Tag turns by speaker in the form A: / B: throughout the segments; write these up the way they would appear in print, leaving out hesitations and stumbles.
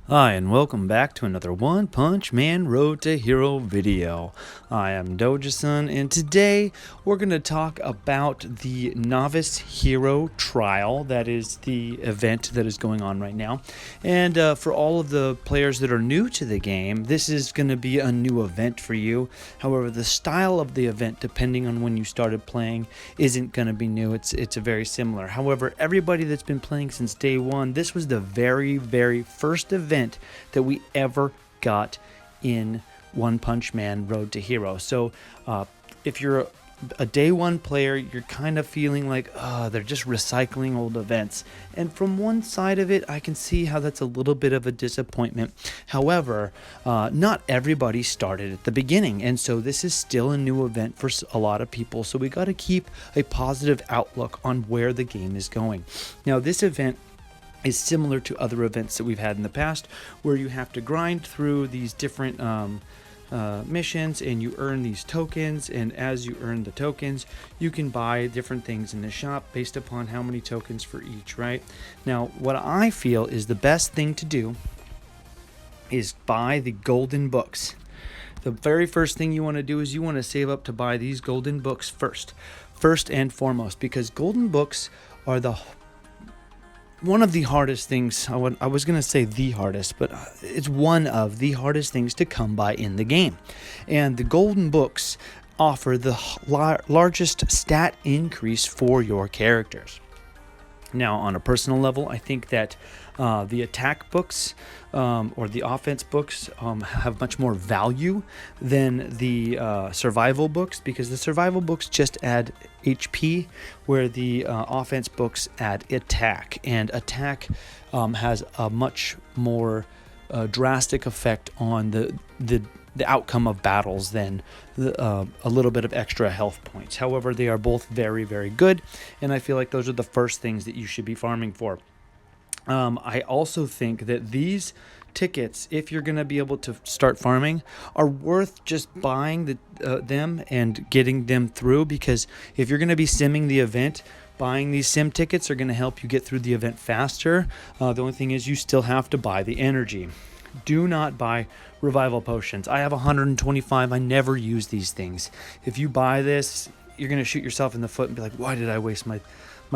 A: Hi, and welcome back to another One Punch Man Road to Hero video. I am Doja-san, and today we're going to talk about the Novice Hero Trial. That is the event that is going on right now. And for all of the players that are new to the game, this is going to be a new event for you. However, the style of the event, depending on when you started playing, isn't going to be new. It's very similar. However, everybody that's been playing since day one, this was the very first event that we ever got in One Punch Man Road to Hero. So if you're a day one player, you're kind of feeling like, they're just recycling old events. And from one side of it, I can see how that's a little bit of a disappointment. However, not everybody started at the beginning. And so this is still a new event for a lot of people. So we got to keep a positive outlook on where the game is going. Now, this event is similar to other events that we've had in the past, where you have to grind through these different missions and you earn these tokens, and as you earn the tokens you can buy different things in the shop based upon how many tokens for each, right? Now, what I feel is the best thing to do is buy the golden books. The very first thing you want to do is you want to save up to buy these golden books first and foremost, because golden books are one of the hardest things. I was going to say the hardest, but it's one of the hardest things to come by in the game. And the golden books offer the largest stat increase for your characters. Now, on a personal level, I think that the attack books or the offense books have much more value than the survival books, because the survival books just add HP, where the offense books add attack. And attack has a much more drastic effect on the outcome of battles than a little bit of extra health points. However, they are both very good, and I feel like those are the first things that you should be farming for. I also think that these tickets, if you're going to be able to start farming, are worth just buying them and getting them through, because if you're going to be simming the event, buying these sim tickets are going to help you get through the event faster. The only thing is you still have to buy the energy. Do not buy revival potions. I have 125. I never use these things. If you buy this, you're going to shoot yourself in the foot and be like, why did I waste my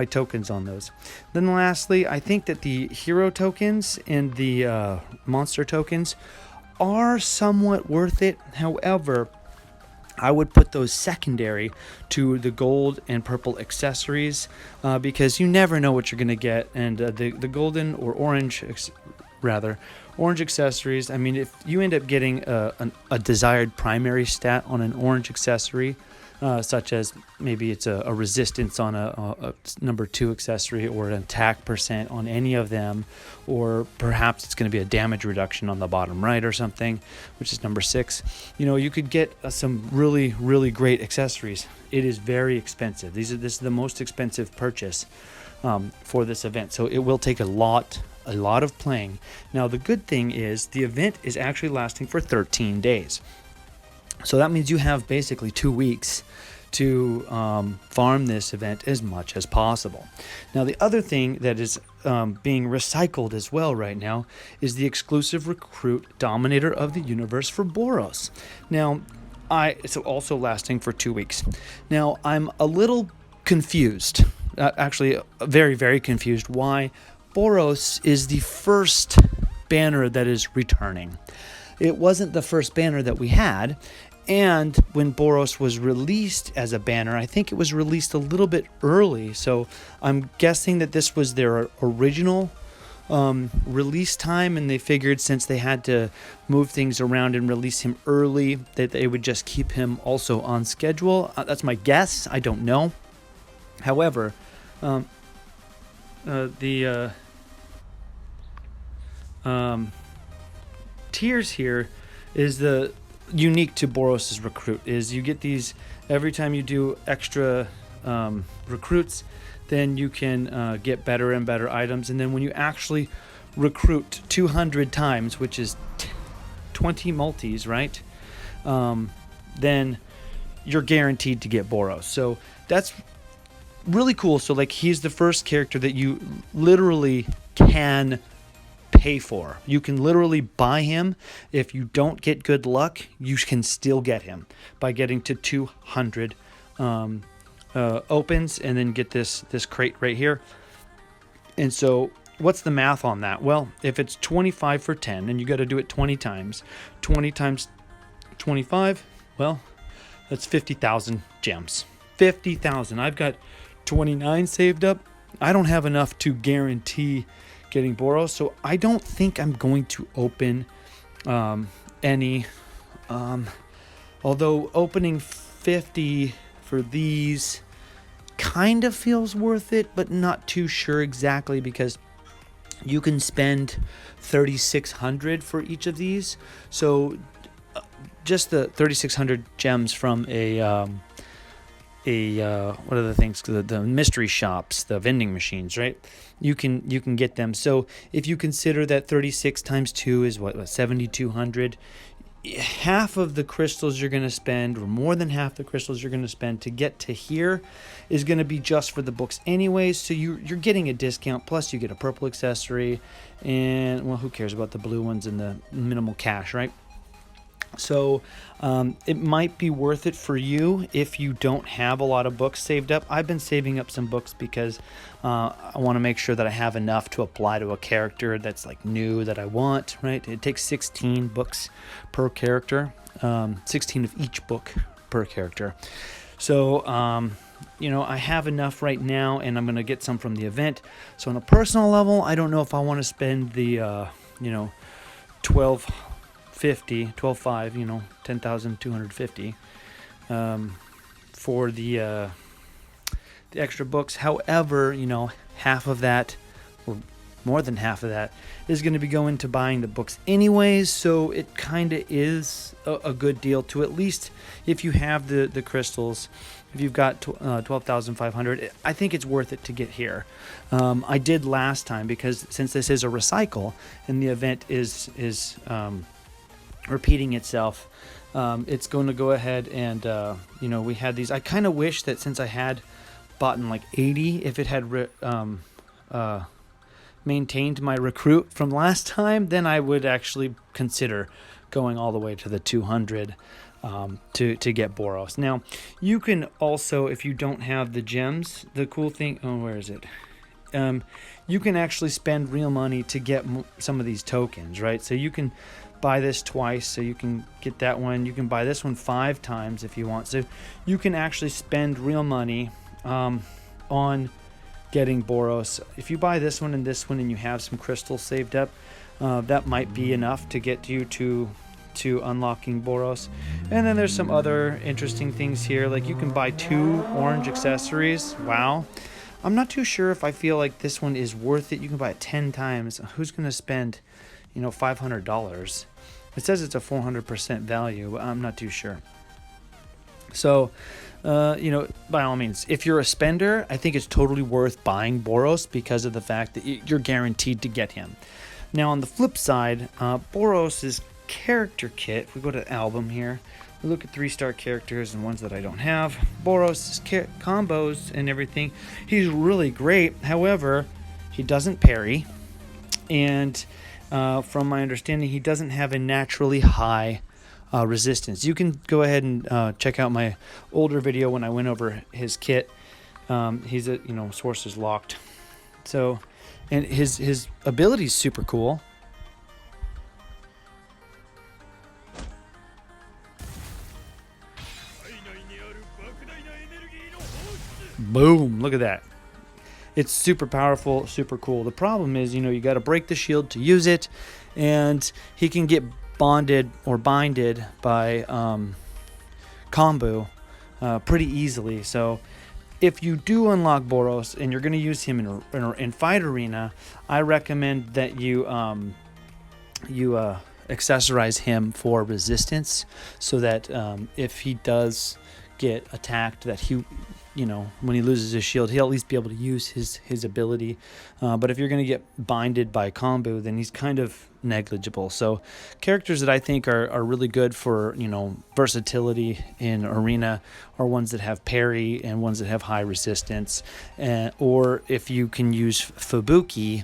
A: tokens on those? Then lastly, I think that the hero tokens and the monster tokens are somewhat worth it. However, I would put those secondary to the gold and purple accessories, because you never know what you're going to get. And the golden or orange accessories, I mean, if you end up getting a desired primary stat on an orange accessory, such as maybe it's a resistance on a number 2 accessory, or an attack percent on any of them, or perhaps it's going to be a damage reduction on the bottom right or something, which is number 6. You could get some really great accessories. It is very expensive. This is the most expensive purchase for this event, so it will take a lot of playing. Now, the good thing is the event is actually lasting for 13 days. So that means you have basically 2 weeks to farm this event as much as possible. Now, the other thing that is being recycled as well right now is the exclusive recruit Dominator of the Universe for Boros. Now, it's also lasting for 2 weeks. Now, I'm a little confused, actually very confused, why Boros is the first banner that is returning. It wasn't the first banner that we had. And when Boros was released as a banner, I think it was released a little bit early. So I'm guessing that this was their original release time, and they figured since they had to move things around and release him early, that they would just keep him also on schedule. That's my guess. I don't know. However, the tiers here is the unique to Boros' recruit, is you get these every time you do extra recruits. Then you can get better and better items, and then when you actually recruit 200 times, which is 20 multis, right, then you're guaranteed to get Boros. So that's really cool. So like, he's the first character that you literally can pay for. You can literally buy him. If you don't get good luck, you can still get him by getting to 200 opens, and then get this crate right here. And so what's the math on that? Well, if it's 25 for 10, and you got to do it 20 times, 20 times 25, well, that's 50,000 gems. 50,000. I've got 29 saved up. I don't have enough to guarantee getting Boros, so I don't think I'm going to open any. Although opening 50 for these kind of feels worth it, but not too sure exactly, because you can spend 3,600 for each of these. So just the 3,600 gems from what are the things, the mystery shops, the vending machines, right? You can get them. So if you consider that 36 times 2 is what 7,200, half of the crystals you're going to spend, or more than half the crystals you're going to spend to get to here, is going to be just for the books anyways. So you're getting a discount, plus you get a purple accessory, and well, who cares about the blue ones and the minimal cash, right? So it might be worth it for you if you don't have a lot of books saved up. I've been saving up some books because I want to make sure that I have enough to apply to a character that's like new that I want, right? It takes 16 books per character, 16 of each book per character. So, I have enough right now, and I'm going to get some from the event. So on a personal level, I don't know if I want to spend the, 12,500, 10,250 for the extra books. However, half of that, or more than half of that, is going to be going to buying the books anyways. So it kind of is a good deal to, at least if you have the crystals. If you've got 12,500, I think it's worth it to get here. I did last time, because since this is a recycle and the event is repeating itself, it's going to go ahead and we had these. I kind of wish that since I had bought in like 80, if it had maintained my recruit from last time, then I would actually consider going all the way to the 200 to get Boros. Now you can also, if you don't have the gems, the cool thing, where is it? You can actually spend real money to get some of these tokens, right? So you can buy this twice, so you can get that one. You can buy this one 5 times if you want. So you can actually spend real money on getting Boros. If you buy this one and you have some crystals saved up, that might be enough to get you to unlocking Boros. And then there's some other interesting things here, like you can buy 2 orange accessories. Wow. I'm not too sure if I feel like this one is worth it. You can buy it 10 times. Who's going to spend $500? It says it's a 400% value, but I'm not too sure. So, by all means, if you're a spender, I think it's totally worth buying Boros because of the fact that you're guaranteed to get him. Now, on the flip side, Boros' character kit, if we go to album here, we look at 3-star characters and ones that I don't have. Boros' combos and everything, he's really great. However, he doesn't parry, and from my understanding, he doesn't have a naturally high resistance. You can go ahead and check out my older video when I went over his kit. He's sources locked. So, and his ability is super cool. Boom! Look at that. It's super powerful, super cool. The problem is, you got to break the shield to use it, and he can get bonded or binded by combo pretty easily. So if you do unlock Boros and you're going to use him in Fight Arena, I recommend that you accessorize him for resistance, so that if he does get attacked, that he, when he loses his shield, he'll at least be able to use his ability. But if you're going to get binded by combo, then he's kind of negligible. So characters that I think are really good for, versatility in arena are ones that have parry and ones that have high resistance. Or if you can use Fubuki,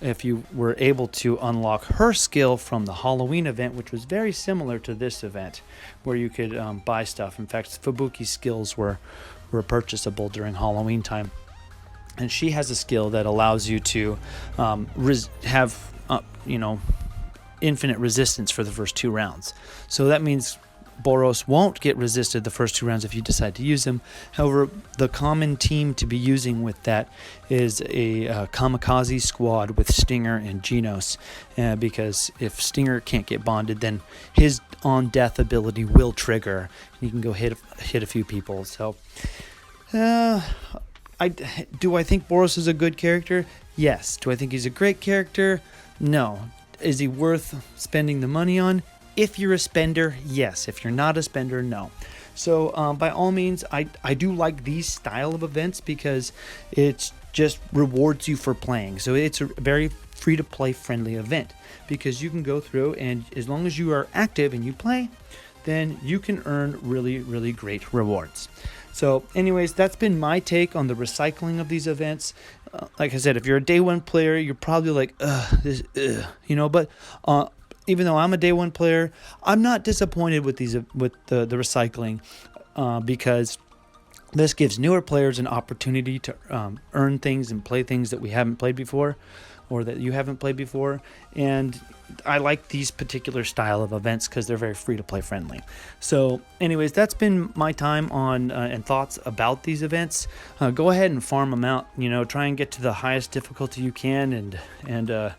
A: if you were able to unlock her skill from the Halloween event, which was very similar to this event, where you could buy stuff. In fact, Fubuki's skills were purchasable during Halloween time. And she has a skill that allows you to have, infinite resistance for the first 2 rounds. So that means Boros won't get resisted the first 2 rounds if you decide to use him. However, the common team to be using with that is a kamikaze squad with Stinger and Genos, because if Stinger can't get bonded, then his on-death ability will trigger. You can go hit a few people. So, do I think Boros is a good character? Yes. Do I think he's a great character? No. Is he worth spending the money on? If you're a spender, yes. If you're not a spender, no. So by all means, I do like these style of events because it just rewards you for playing. So it's a very free-to-play friendly event because you can go through, and as long as you are active and you play, then you can earn really, really great rewards. So anyways, that's been my take on the recycling of these events. Like I said, if you're a day one player, you're probably like, but even though I'm a day one player, I'm not disappointed with the recycling, because this gives newer players an opportunity to earn things and play things that we haven't played before, or that you haven't played before. And I like these particular style of events because they're very free to play friendly. So anyways, that's been my time on and thoughts about these events. Go ahead and farm them out. Try and get to the highest difficulty you can, and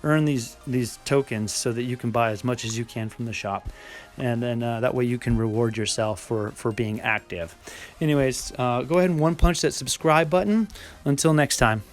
A: earn these tokens so that you can buy as much as you can from the shop, and then that way you can reward yourself for being active. Anyways, go ahead and one punch that subscribe button. Until next time.